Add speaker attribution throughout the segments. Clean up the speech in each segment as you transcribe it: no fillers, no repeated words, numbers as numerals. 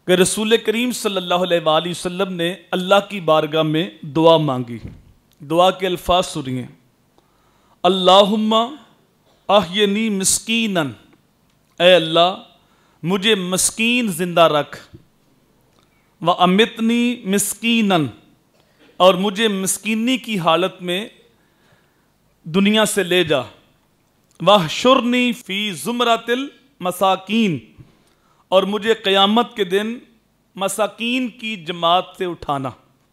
Speaker 1: کہ رسول کریم صلی اللہ علیہ وآلہ وسلم نے اللہ کی بارگاہ میں دعا مانگی. دعا کے الفاظ سنیے. اللہم احینی مسکیناً، اے اللہ مجھے مسکین زندہ رکھ، وَأَمِتْنِي مِسْكِينًا، اور مجھے مسکینی کی حالت میں دنیا سے لے جا، وَاحْشُرْنِي فِي زُمْرَةِ الْمَسَاكِينَ، اور مجھے قیامت کے دن مساکین کی جماعت سے اٹھانا.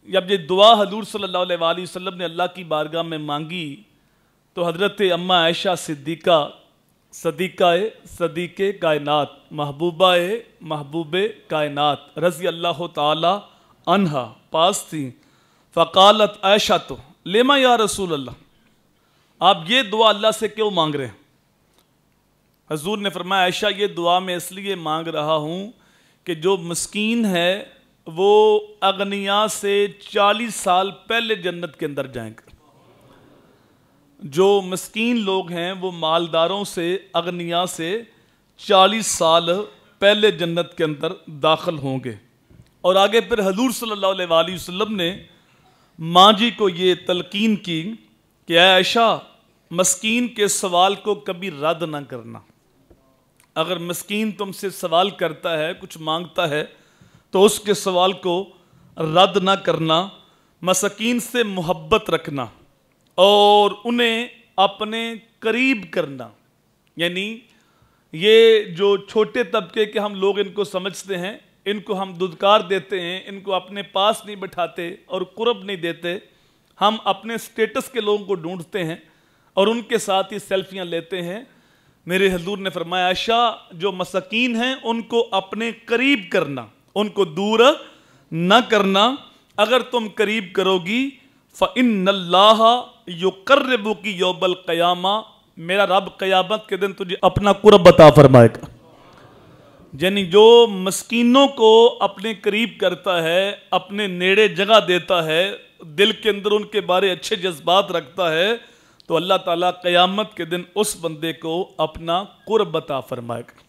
Speaker 1: جب یہ دعا حضور صلی اللہ علیہ وآلہ وسلم نے اللہ کی بارگاہ میں مانگی تو حضرت اماں عائشہ صدیقہ صدیق کائنات، محبوبہ محبوب کائنات رضی اللہ تعالی عنہا پاس تھیں. فقالت عائشہ تو لما یا رسول اللہ، آپ یہ دعا اللہ سے کیوں مانگ رہے ہیں؟ حضور نے فرمایا عائشہ یہ دعا میں اس لیے مانگ رہا ہوں کہ جو مسکین ہے وہ اغنیاء سے 40 سال پہلے جنت کے اندر جائیں گے. جو مسکین لوگ ہیں وہ مالداروں سے، اغنیاء سے 40 سال پہلے جنت کے اندر داخل ہوں گے. اور آگے پھر حضور صلی اللہ علیہ وآلہ وسلم نے ماں جی کو یہ تلقین کی کہ اے عائشہ مسکین کے سوال کو کبھی رد نہ کرنا. اگر مسکین تم سے سوال کرتا ہے، کچھ مانگتا ہے، تو اس کے سوال کو رد نہ کرنا، مسکین سے محبت رکھنا اور انہیں اپنے قریب کرنا. یعنی یہ جو چھوٹے طبقے کے ہم لوگ ان کو سمجھتے ہیں، ان کو ہم دودکار دیتے ہیں، ان کو اپنے پاس نہیں بٹھاتے اور قرب نہیں دیتے. ہم اپنے سٹیٹس کے لوگوں کو ڈھونڈتے ہیں اور ان کے ساتھ ہی سیلفیاں لیتے ہیں. میرے حضور نے فرمایا عائشہ جو مساکین ہیں ان کو اپنے قریب کرنا، ان کو دور نہ کرنا. اگر تم قریب کرو گی فَإِنَّ اللَّهَ يُقَرِّبُكِ يَوْمَ الْقِيَامَةِ، میرا رب قیامت کے دن تجھے اپنا قرب عطا فرمائے گا. یعنی جو مسکینوں کو اپنے قریب کرتا ہے، اپنے نیڑے جگہ دیتا ہے، دل کے اندر ان کے بارے اچھے جذبات رکھتا ہے، تو اللہ تعالیٰ قیامت کے دن اس بندے کو اپنا قرب عطا فرمائے گا.